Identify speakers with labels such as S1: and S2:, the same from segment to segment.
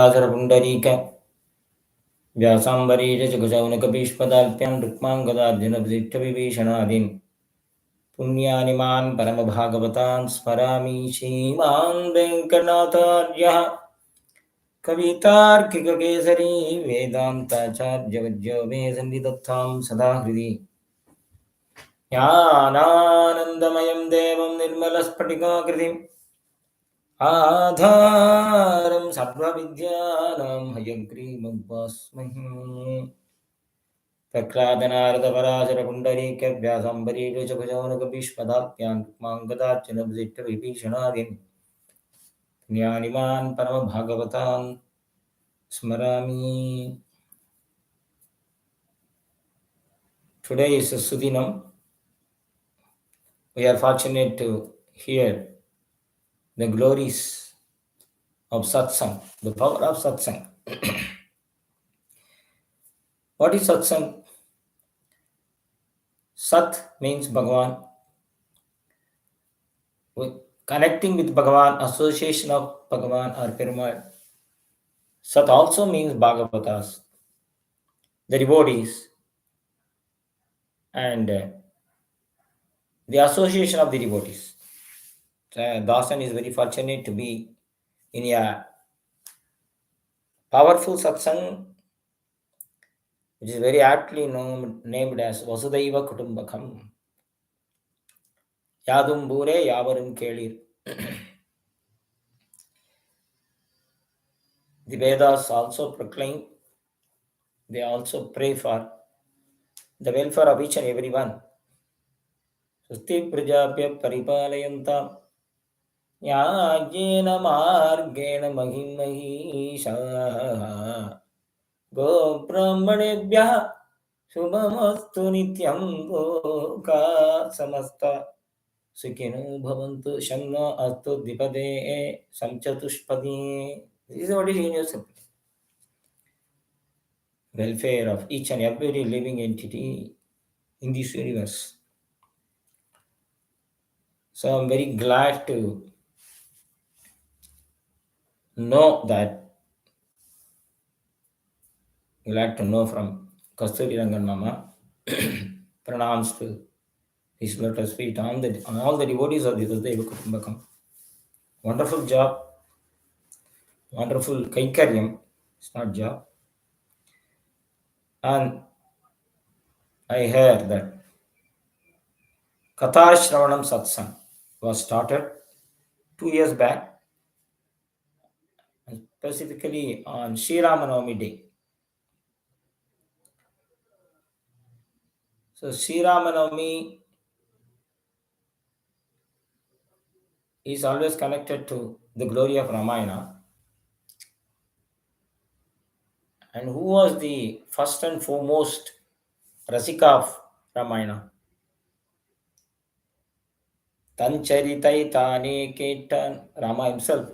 S1: पुंडरीक व्यासांबरीश जगजौनकपीष्पदाल्प्यां रुक्माङ्गदार्जुनविभीषणादीन् पुण्यानिमान् परमभागवतान् स्मरामि। श्रीमान् वेङ्कटनाथार्यः कवितार्किककेसरी वेदान्ताचार्यवर्यो मे सन्निधत्तां सदा हृदि। ज्ञानानन्दमयं देवं निर्मलस्फटिकाकृतिम् आधारं सर्वविद्यानां हयग्रीवमुपास्महे। प्रह्लादनारदपराशरपुण्डरीकव्यासाम्बरीरुचभुजौनकपीष्पदाख्यान् रुक्माङ्गदार्जुनविभीषणादीन् पुण्यानिमान् परमभागवतान् स्मरामि। Today is Sudinam. We are fortunate to hear the glories of Satsang, the power of Satsang. What is Satsang? Sat means Bhagavan. Connecting with Bhagavan, association of Bhagavan or Perumal. Sat also means Bhagavatas, the devotees, and the association of the devotees. Dasan is very fortunate to be in a powerful Satsang, which is very aptly named as Vasudhaiva Kutumbakam. Yadumbure Yavarum Kelir. The Vedas also proclaim, they also pray for the welfare of each and every one. Susti Prajapya Paripalayantam Yajena Margena Mahimahisha Go Brahmanebhya Shubhamastu Nityam Loka Samasta Sukhino Bhavantu Shanno Astu Dipade Samchatushpadi. This is what is universal. Welfare of each and every living entity in this universe. So I'm very glad to know from Kasturi Rangan Mama. Pranams to his lotus feet, all the devotees of the Vasudhaiva Kutumbakam. Wonderful job, wonderful Kaikaryam. It's not job. And I heard that Katha Shravanam Satsang was started 2 years back, and specifically on Sri Ramanavami Day. So Sri Ramanavami is always connected to the glory of Ramayana. And who was the first and foremost Rasika of Ramayana? Tancharitai Tane Ketan, Rama himself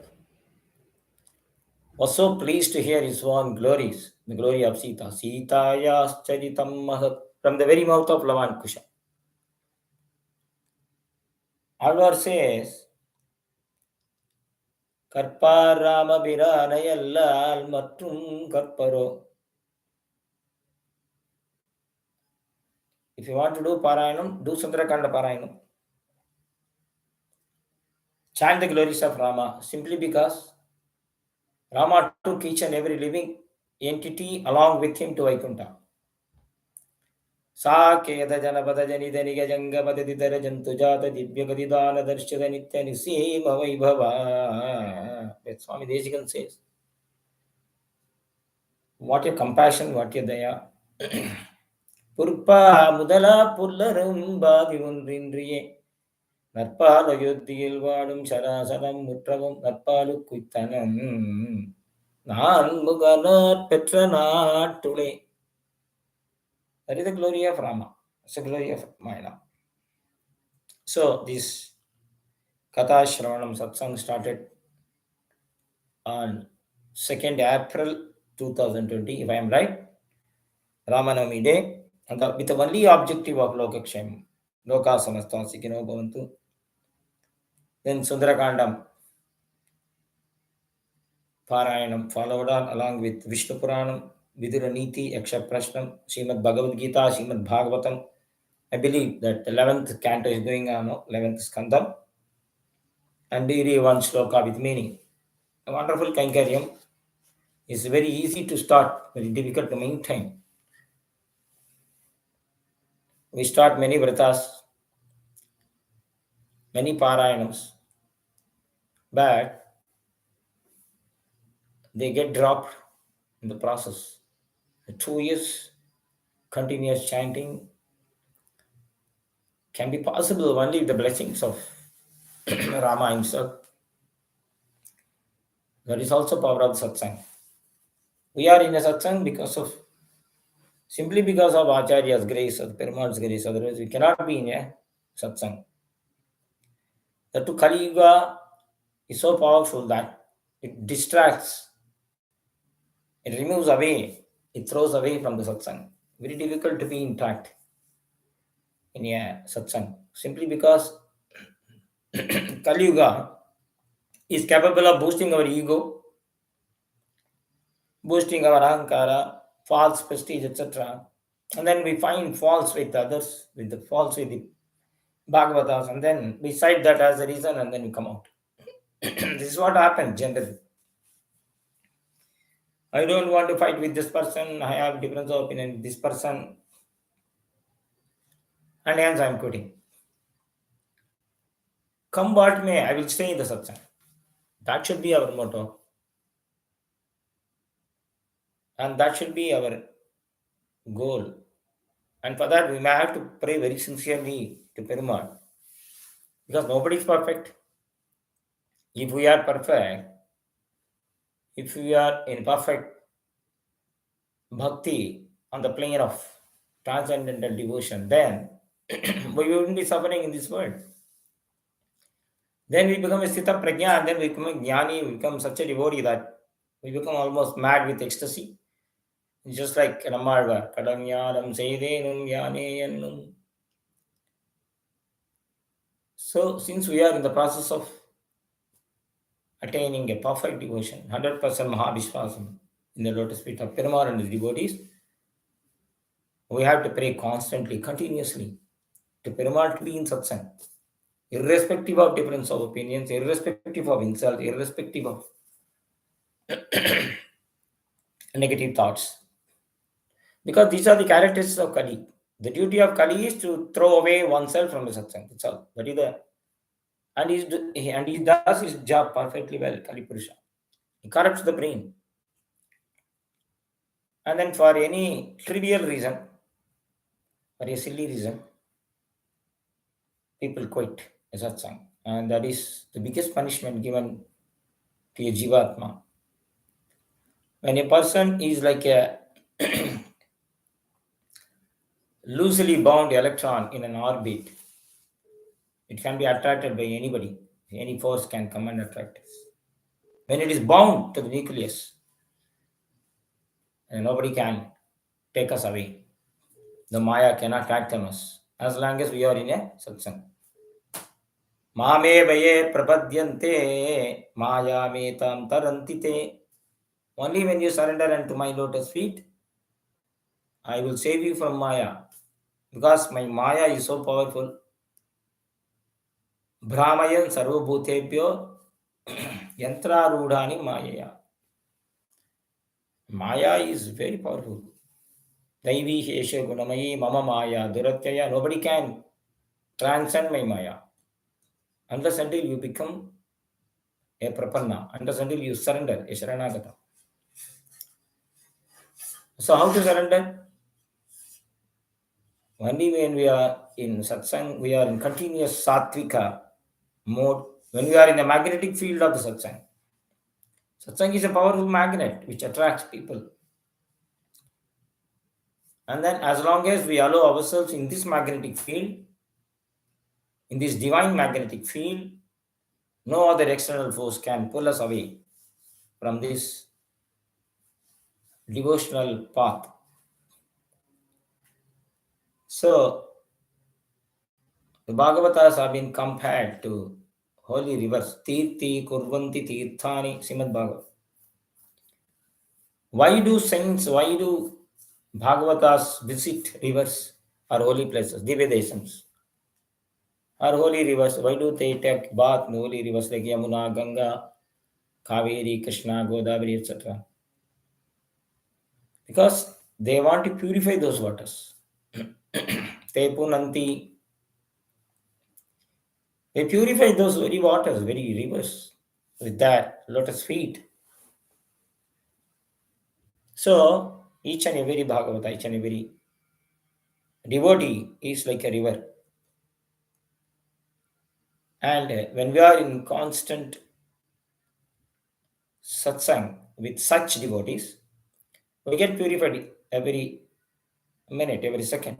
S1: was so pleased to hear his own glories, the glory of Sita. Sitayas Charitam Mahat, from the very mouth of Lavan Kusha. Alvar says, Karpar Rama Biranayallal Matrum Karparo. If you want to do Parayanam, do Sundarakanda Parayanam. Chant the glories of Rama simply because Rama took each and every living entity along with him to Vaikuntha. Sakeda Janabada Janida Nigajanga Badidara Jantujata Dibyagadidana Darshada Nitya Nisima Vaibhava. Swami Deshikan says, what a compassion, what a daya. Purpa Mudala Pullarum Badivundriye. Narpala Yudhil Vadum Sharasaram Mutravam Narpalu Kuitanam Nan Muganat Petranat today. That is the glory of Rama. It's the glory of Mayana. So this Katha Shravanam Satsang started on 2nd April 2020, if I am right, Ramanavami Day, and with the only objective of Lokaksham, Loka Samasta Sikino Bhavantu. Then Sundarakandam Parayanam followed on along with Vishnu Puranam, Viduraniti, Yaksha Prashnam, Srimad Bhagavad Gita, Srimad Bhagavatam. I believe that the 11th canto is going on, no? 11th skandam, and daily one sloka with meaning. A wonderful Kankaryam is very easy to start, very difficult to maintain. We start many vratas, many parayanams, but they get dropped in the process. 2 years continuous chanting can be possible only with the blessings of Rama himself. That is also power of Satsang. We are in a Satsang simply because of Acharya's grace or Perumal's grace. Otherwise, we cannot be in a Satsang. The to Kali Yuga is so powerful that it distracts, it removes away, it throws away from the Satsang. Very difficult to be intact in a Satsang. Simply because Kali Yuga is capable of boosting our ego, boosting our ahankara, false prestige, etc. And then we find faults with others, with the faults with the Bhagavatas, and then we cite that as a reason, and then we come out. This is what happens generally. I don't want to fight with this person, I have difference of opinion with this person, and hence I am quitting. Come what may, I will stay in the satsang. That should be our motto. And that should be our goal. And for that, we may have to pray very sincerely to Perumal. Because nobody is perfect. If we are perfect, if we are in perfect bhakti on the plane of transcendental devotion, then we wouldn't be suffering in this world. Then we become a sthita prajna, and then we become a jnani, we become such a devotee that we become almost mad with ecstasy. Just like Ramarva, Kadanyadam Sedenum Jnaneyannum. So, since we are in the process of attaining a perfect devotion, 100% Mahavishwasam in the lotus feet of Perumal and his devotees, we have to pray constantly, continuously to Perumal to be in satsang, irrespective of difference of opinions, irrespective of insult, irrespective of negative thoughts. Because these are the characteristics of Kali. The duty of Kali is to throw away oneself from the satsang. That's all. That is the and he does his job perfectly well, Kali Purusha. He corrupts the brain. And then for any trivial reason, for a silly reason, people quit a satsang. And that is the biggest punishment given to a jivatma. When a person is like a loosely bound electron in an orbit, it can be attracted by anybody. Any force can come and attract us. When it is bound to the nucleus, and nobody can take us away. The Maya cannot act on us as long as we are in a satsang. Mame vaye prapadyante maya metam tarantite. Only when you surrender unto my lotus feet, I will save you from Maya. Because my Maya is so powerful. Brahmayan sarvabhutebhyo yantrarudhani Maya. Maya is very powerful. Daivi Hesha Gunamayi Mama Maya Duratyaya. Nobody can transcend my Maya. Unless until you become a prapanna, unless until you surrender, a sharanagata. So how to surrender? Only when we are in satsang, we are in continuous sattvika mode. When we are in the magnetic field of the satsang. Satsang is a powerful magnet which attracts people. And then as long as we allow ourselves in this magnetic field, in this divine magnetic field, no other external force can pull us away from this devotional path. So, the Bhagavatas have been compared to holy rivers. Tirthi kurvanti tirthani, Srimad Bhagavad. Why do saints, why do Bhagavatas visit rivers or holy places, Divyadesams, or holy rivers? Why do they take bath in holy rivers like Yamuna, Ganga, Kaveri, Krishna, Godavari, etc.? Because they want to purify those waters. Te punanti, they purify those very waters, very rivers with that lotus feet. So each and every Bhagavata, each and every devotee is like a river. And when we are in constant satsang with such devotees, we get purified every minute, every second.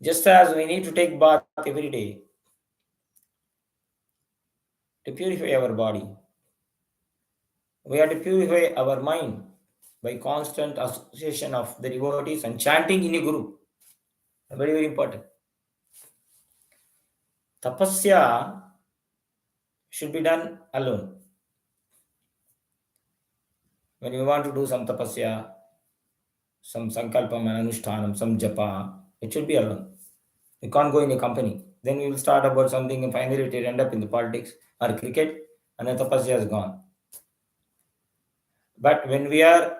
S1: Just as we need to take bath every day to purify our body, we have to purify our mind by constant association of the devotees and chanting in a group. Very, very important. Tapasya should be done alone. When you want to do some tapasya, some sankalpam and anushtanam, some japa, it should be alone. You can't go in a company. Then we will start about something and finally it will end up in the politics or cricket and the tapasya is gone. But when we are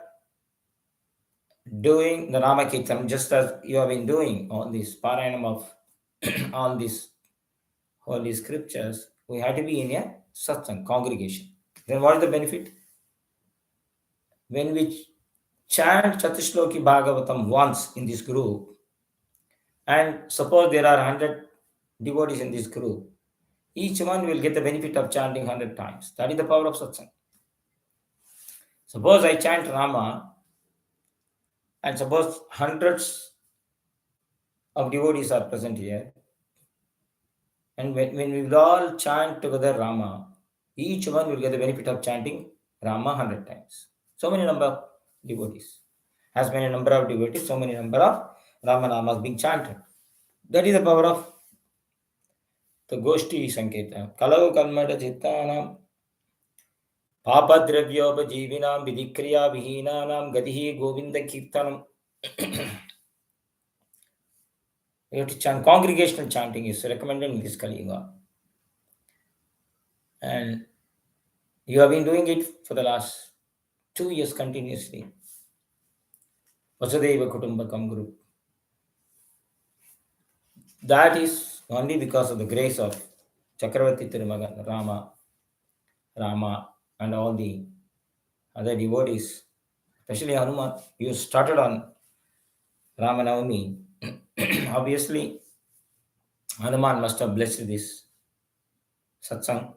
S1: doing the Nama Kirtan, just as you have been doing on this Parayanam of all these holy scriptures, we have to be in a satsang congregation. Then what is the benefit? When we chant Chatishloki Bhagavatam once in this group, and suppose there are 100 devotees in this group, each one will get the benefit of chanting 100 times. That is the power of satsang. Suppose I chant Rama, and suppose hundreds of devotees are present here, and when we will all chant together Rama, each one will get the benefit of chanting Rama 100 times. So many number of devotees. As many number of devotees, so many number of Rama Namas being chanted. That is the power of the Goshti Sankirtan. Kalau Kalmata Chittanam Papadravyopajeevinam Vidikriya Vihinanam Gadihi Govinda Kirtanam. You have to chant. Congregational chanting is recommended in this Kali Yuga. And you have been doing it for the last 2 years continuously. Vasudeva Kutumbakam group. That is only because of the grace of Chakravarti Tirumagan, Rama, and all the other devotees, especially Hanuman. You started on Ramanavami. Obviously, Hanuman must have blessed this satsang.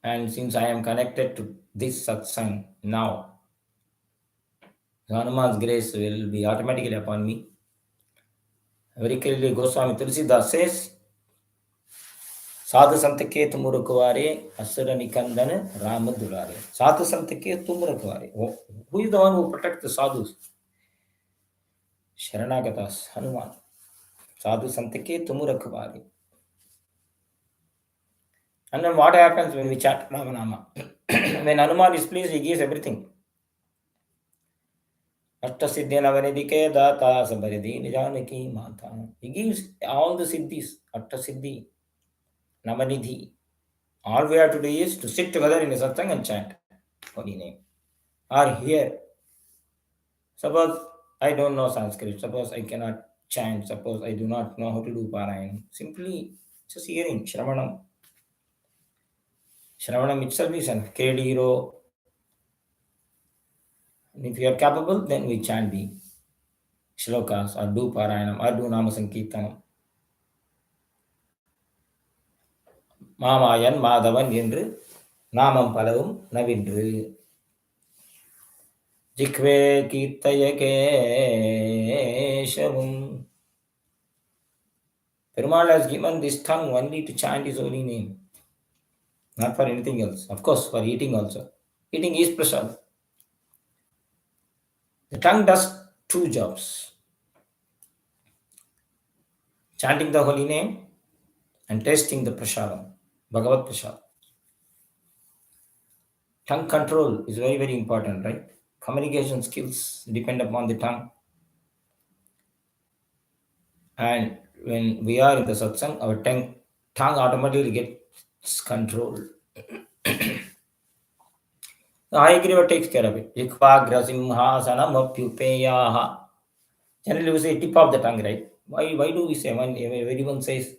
S1: And since I am connected to this satsang now, Hanuman's grace will be automatically upon me. Very clearly, Goswami Tulsidas says, Sadhu Santake Tumurukavare, Asura Nikandana, Rama Durare. Sadhu Santake Tumurukavare. Who is the one who protects the sadhus? Sharanagatas, Hanuman. Sadhu Santake Tumurukavare. And then what happens when we chant Ramanama? When Hanuman is pleased, he gives everything. He gives all the siddhis, Atta Siddhi, Namanidhi. All we have to do is to sit together in a satsang and chant holy name. Or here, suppose I don't know Sanskrit, suppose I cannot chant, suppose I do not know how to do Parayanam. Simply just hearing, Shravanam. Shravanam itself is an Kediro. And if you are capable, then we chant the shlokas or do Parayanam or do Nama Sankirtanam. மாமாயன் மாதவன் என்று நாமம் பலவும் நவின்று ஜிக்வே கீர்த்தய கேசவும். Perumal has given this tongue only to chant his holy name, not for anything else. Of course, for eating also. Eating is prasad. The tongue does two jobs: chanting the holy name and tasting the prasadam, Bhagavad Prasad. tongue control is very, very important, right? Communication skills depend upon the tongue. And when we are in the satsang, our tongue automatically gets controlled. The Hayagriva takes care of it. Ikvagra simhasanam apyupeyaha. Generally, we say tip of the tongue, right? Why do we say when everyone says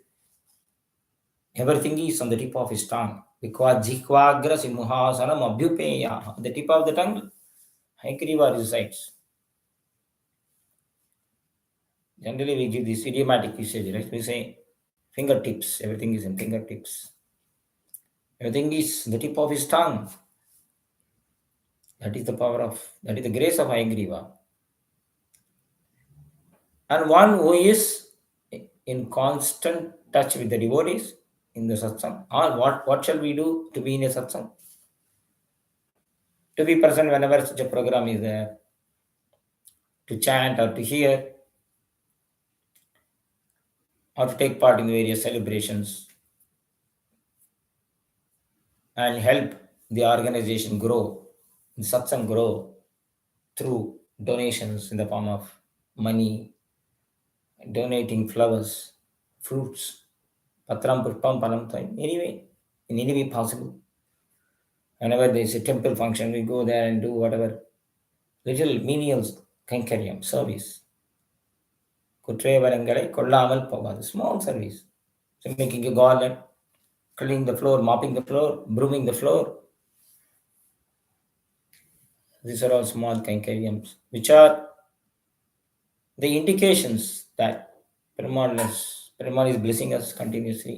S1: everything is on the tip of his tongue? Because jikvagra simhasanam abhyupeyaha. The tip of the tongue, Hayagriva resides. Generally, we give this idiomatic usage, right? We say fingertips. Everything is in fingertips. Everything is the tip of his tongue. That is the power of, that is the grace of Hayagriva. And one who is in constant touch with the devotees in the satsang, or what shall we do to be in a satsang? To be present whenever such a program is there, to chant or to hear, or to take part in various celebrations and help the organization grow, the satsang grow through donations in the form of money, donating flowers, fruits, patram, pushpam, panam, anyway, in any way possible. Whenever there is a temple function, we go there and do whatever little menial கைங்கரியம் service. குற்றேவலங்களை கொள்ளாமல் போகாது. Small service. So making a garland, cleaning the floor, mopping the floor, brooming the floor. These are all small கைங்கரியams, which are the indications that Perumal is blessing us continuously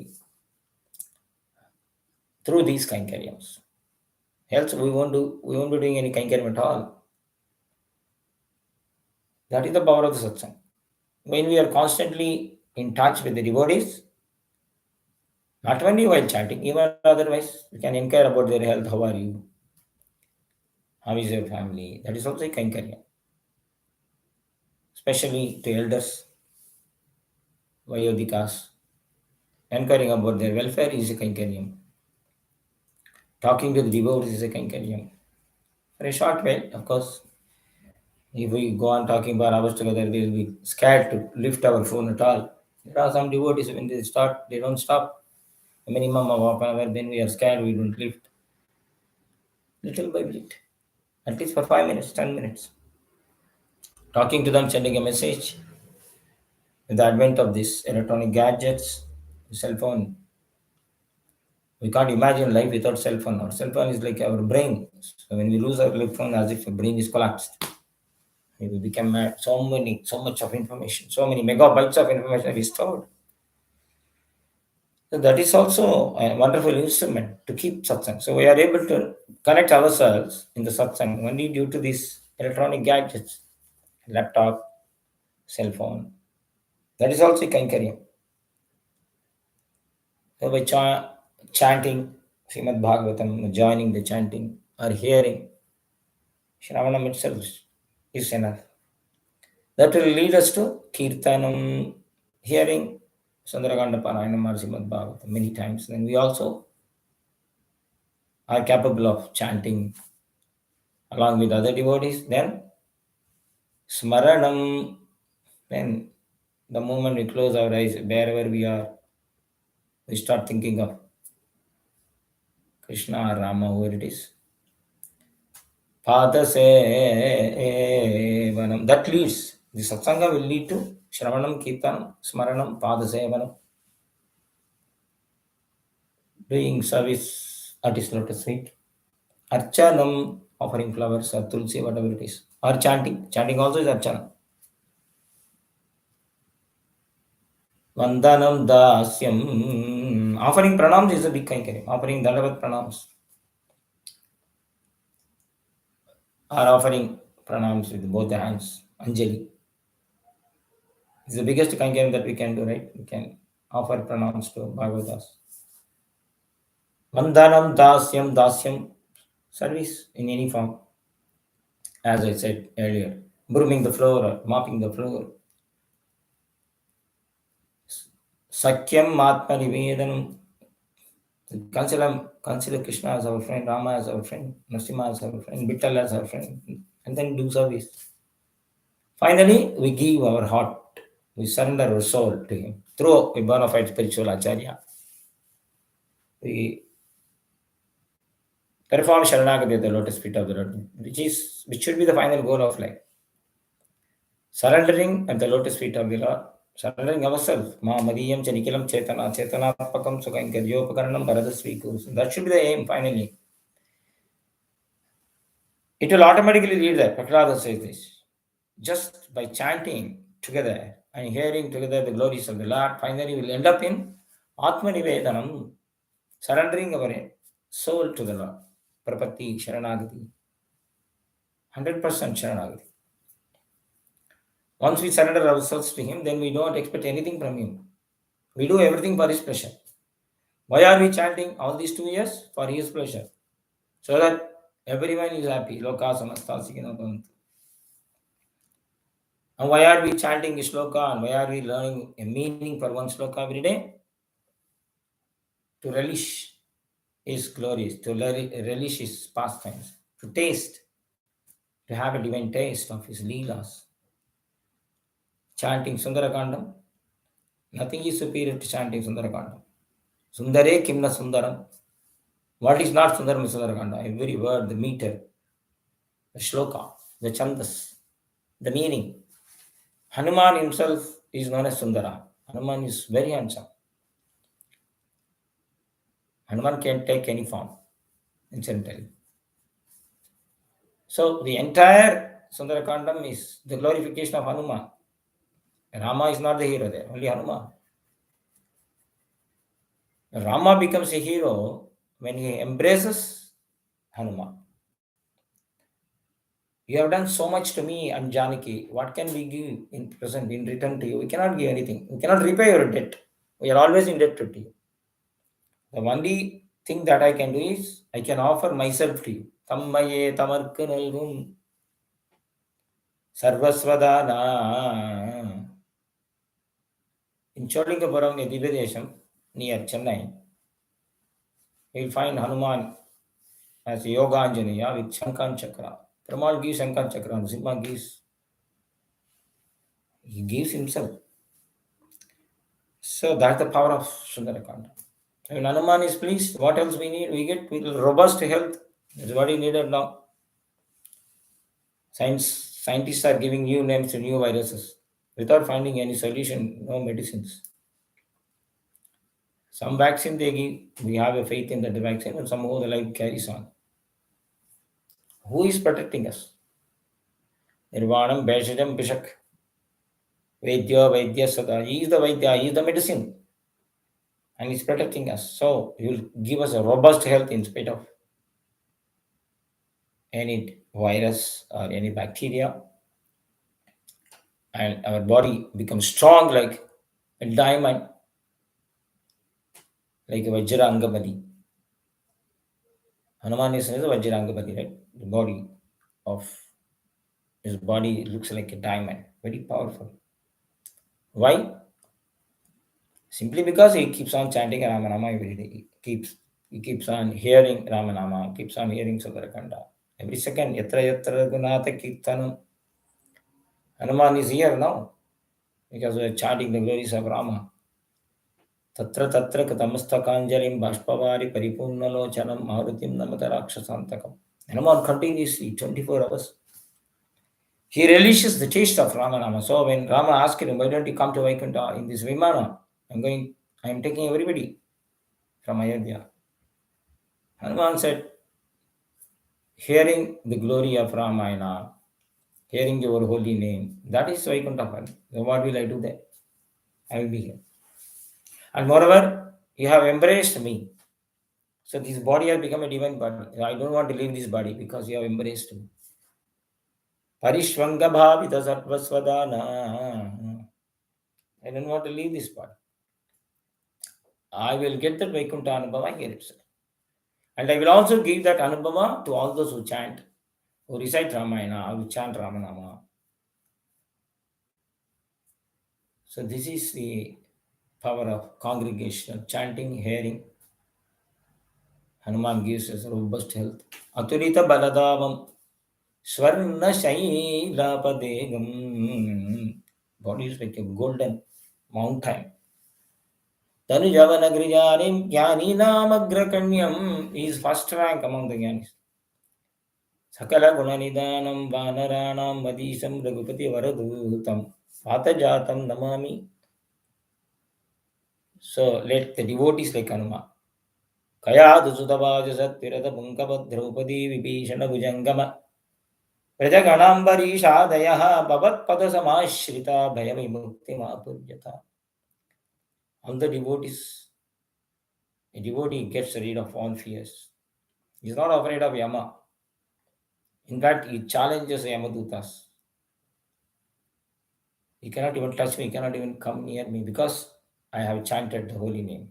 S1: through these கைங்கரியams. Else we won't be doing any கைங்கரியம் at all. That is the power of the satsang. When we are constantly in touch with the devotees, not only while chanting, even otherwise, we can inquire about their health. How are you? How is your family? That is also a kainkariya. Especially to elders, vayodikas. Inquiring about their welfare is a kainkariya. Talking to the devotees is a kainkariya. For a short while, of course, if we go on talking for hours together, they will be scared to lift our phone at all. There are some devotees, when they start, they don't stop. A minimum of half an hour, then we are scared, we don't lift. Little by little. At least for 5 minutes, 10 minutes. Talking to them, sending a message. With the advent of these electronic gadgets, cell phone, we can't imagine life without cell phone. Our cell phone is like our brain. So when we lose our cell phone, as if the brain is collapsed. We will become mad. So much of information, so many megabytes of information is stored. So that is also a wonderful instrument to keep satsang. So we are able to connect ourselves in the satsang only due to these electronic gadgets, laptop, cell phone. That is also kainkariya. So by chanting Srimad Bhagavatam, joining the chanting or hearing, Shravanam itself is enough. That will lead us to Kirtanam, hearing Sundarakanda Parayanam or Srimad Bhagavatam many times. Then we also are capable of chanting along with other devotees. Then Smaranam, then the moment we close our eyes, wherever we are, we start thinking of Krishna or Rama, whoever it is. Padasevanam. That leads. The satsanga will lead to Shravanam, Kirtanam, Smaranam, Padasevanam. Doing service at his lotus feet. Archanam, offering flowers or tulsi, whatever it is. Or chanting. Chanting also is Archana. Vandanam Dasyam. Offering pranams is a big kainkariya. Offering Dandavat pranams. Or offering pranams with both the hands. Anjali. It's the biggest kainkariya that we can do, right? We can offer pranams to Bhagavatas. Vandanam Dasyam, service in any form. As I said earlier, brooming the floor or mopping the floor. Sakyam Atma Nivedanam, consider Krishna as our friend, Rama as our friend, Narasimha as our friend, Vittal as our friend, and then do service. Finally, we give our heart, we surrender our soul to Him through a bona fide spiritual acharya. We perform Sharanagati at the lotus feet of the Lord, which should be the final goal of life. Surrendering at the lotus feet of the Lord, surrendering ourselves. Ma Madiyam Chanikilam Chetana, Chetanatmakam Sugankaryopakarnam Bharadasviku. That should be the aim finally. It will automatically lead there. Prahlada says this. Just by chanting together and hearing together the glories of the Lord, finally we'll end up in Atmanivedanam, surrendering our soul to the Lord. Prapatti, Sharanagati. 100% Sharanagati. Once we surrender ourselves to Him, then we don't expect anything from Him. We do everything for His pleasure. Why are we chanting all these 2 years? For His pleasure. So that everyone is happy. Loka samasta sikhino bhavantu. And why are we chanting shloka and why are we learning a meaning for one shloka every day? To relish His glories, to relish His pastimes, to taste, to have a divine taste of His leelas. Chanting Sundarakandam, nothing is superior to chanting Sundarakandam. Sundare kimna sundaram. What is not Sundaram is Sundarakanda? Every word, the meter, the shloka, the chandas, the meaning. Hanuman himself is known as Sundara. Hanuman is very handsome. Hanuman can take any form, incidentally. So the entire Sundarakandam is the glorification of Hanuman. Rama is not the hero there, only Hanuman. Rama becomes a hero when he embraces Hanuman. You have done so much to me and Janaki. What can we give in present, in return to you? We cannot give anything. We cannot repay your debt. We are always indebted to you. The only thing that I can do is I can offer myself to you. Tammaye tamarkku nalgum sarvasvadana. In Cholingapuram, a Divyadesham near Chennai, you will find Hanuman as Yoga Anjaneya with Shankan Chakra. Pramal gives Shankan Chakra, Nrsimha he gives himself. So that's the power of Sundarakanda. When Hanuman is pleased, what else we need? We get robust health. That's what he needed now. Scientists are giving new names to new viruses without finding any solution, no medicines. Some vaccine they give, we have a faith in that vaccine, and somehow the life carries on. Who is protecting us? Nirvanam Bheshajam Bishak. Vaidya Vaidya Sada. He is the Vaidya, he is the medicine. And he's protecting us. So he will give us a robust health in spite of any virus or any bacteria. And our body becomes strong like a diamond, like a Vajrangabadi. Hanuman is a Vajrangabadi, right? The body of his body looks like a diamond, very powerful. Why? Simply because he keeps on chanting Ramanama every day. He keeps on hearing Ramanama, keeps on hearing Sundarakanda. Every second, Yatra Yatra Gunata Kirtanam. Hanuman is here now because we are chanting the glories of Rama. Tatra Tatra Katamastakanjalim Bashpavari Paripurnalochanam Marutim Namata Rakshasantakam. Hanuman continuously 24 hours. He relishes the taste of Ramanama. So when Rama asked him, why don't you come to Vaikuntha in this Vimana? I am taking everybody from Ayodhya. Hanuman said, hearing the glory of Ramayana, hearing your holy name, that is Vaikuntha for me. So what will I do there? I will be here. And moreover, you have embraced me. So this body has become a divine body. I don't want to leave this body because you have embraced me. Parishvanga bhavita sarvasvadana. I don't want to leave this body. I will get that Vaikuntha Anubhava here itself. And I will also give that Anubhava to all those who chant, who recite Ramayana, who chant Ramanama. So this is the power of congregational chanting, hearing, Hanuman gives us robust health. Aturita Baladavam Swarna Shailapadegam. Body is like a golden mountain. Tanujavanagrajanim Jnaninaamagrakanyam is first rank among the Jnanis. Sakala Gunanidanam Vanaranam Madisam Ragupati Varadutam Patajatam Namami. So let the devotees like Hanuman. Kayadusutavaja Satviraja Punkava Draupadi Vibhishana Bhujangama Prajaganambariishadayaha Bhavatpadasamashrita Bhayamimukti Mapurjata. All the devotees, a devotee gets rid of all fears. He is not afraid of Yama. In fact, he challenges Yamadutas. He cannot even touch me, he cannot even come near me because I have chanted the holy name.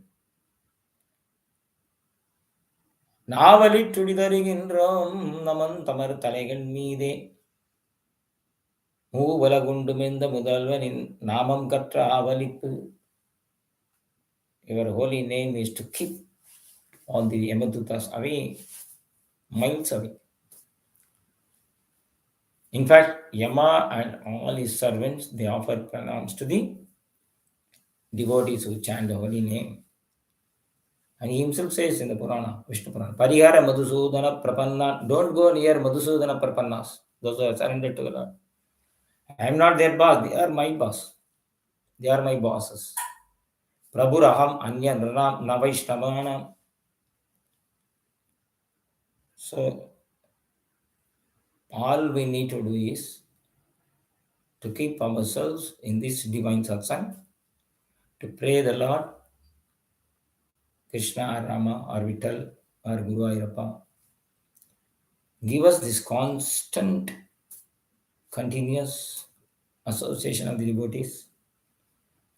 S1: நாவலிட்டுடிதருகின்றோம் நமன் தமர் தலைகள் மீதே மூவலகுண்டுமெந்த முதல்வனின் நாமம் கற்ற ஆவலிப்பு. Your holy name is to keep all the Yamadutas away, miles away. In fact, Yama and all his servants, they offer pranams to the devotees who chant the holy name. And he himself says in the Purana, Vishnu Purana, Parihara Madhusudana Prapanna, don't go near Madhusudana Prapannas, those who are surrendered to the Lord. I am not their boss, they are my boss. They are my bosses. Prabhuraham Anya Nranam Navaishnavanam. So, all we need to do is to keep ourselves in this divine satsang, to pray the Lord, Krishna or Rama or Vittal or Guru Ayappa. Give us this constant, continuous association of the devotees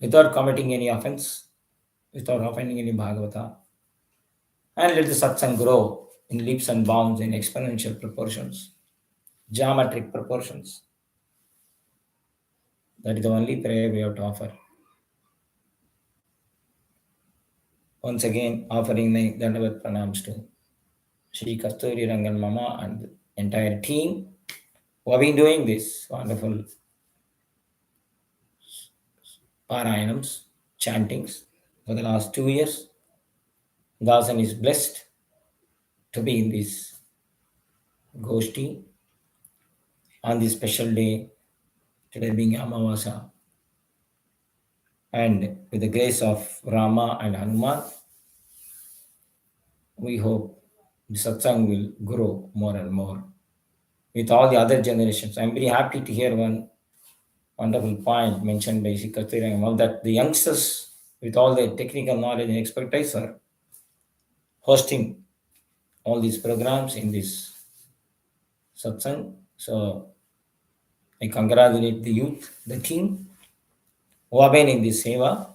S1: without committing any offense, without offending any Bhagavata. And let the satsang grow in leaps and bounds in exponential proportions, geometric proportions. That is the only prayer we have to offer. Once again, offering the Dandavat Pranams to Shri Kasturi Rangan Mama and the entire team who have been doing this wonderful Parayanams, chantings for the last 2 years. Dasan is blessed to be in this Goshti on this special day, today being Amavasa. And with the grace of Rama and Hanuman, we hope the satsang will grow more and more with all the other generations. I'm very happy to hear one wonderful point mentioned by Sri Kasturi that the youngsters with all their technical knowledge and expertise are hosting all these programs in this satsang. So I congratulate the youth, the team who have been in this seva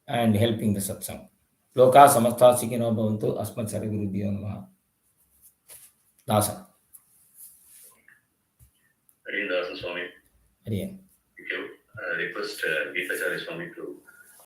S1: and helping the satsang. Loka samastha sikino bhavantu asmat saragurubhyo namaha. Dasa.
S2: Hariyan Dasan Swami.
S1: Hariyan.
S2: Thank you. Request Geetacharya Swami to